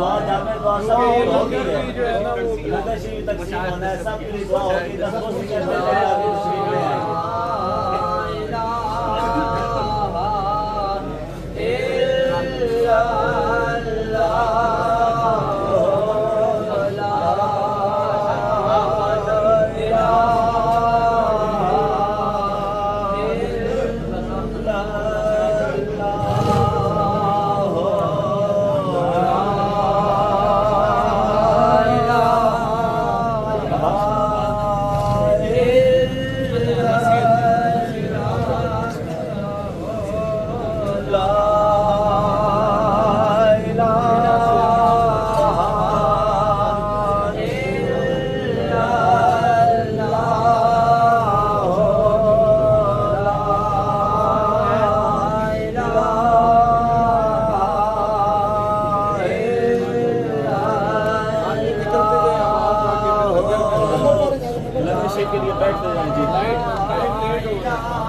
दुआ जामे दुआ सब होगी है लंगर शरीफ तकसीम होना है सब की दुआ होगी 10 को सिकंदर में आगे तशरीफ ले आए के लिए बैठते जाएं जी लाइट लेट हो गया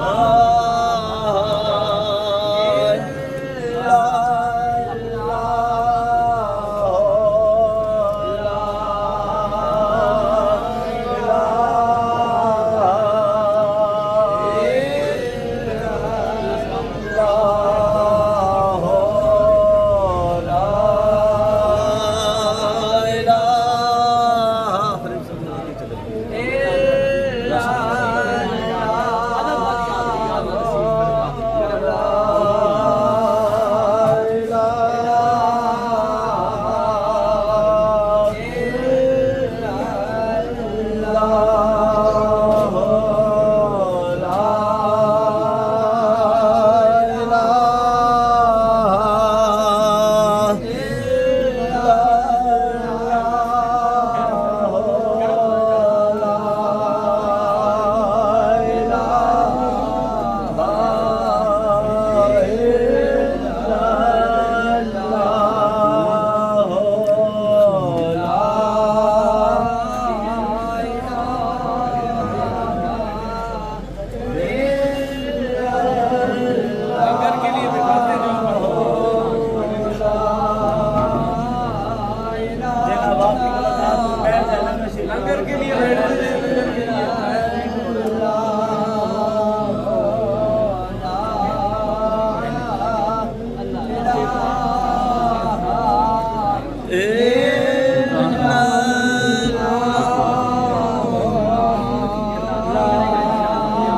लंगर के लिए बैठ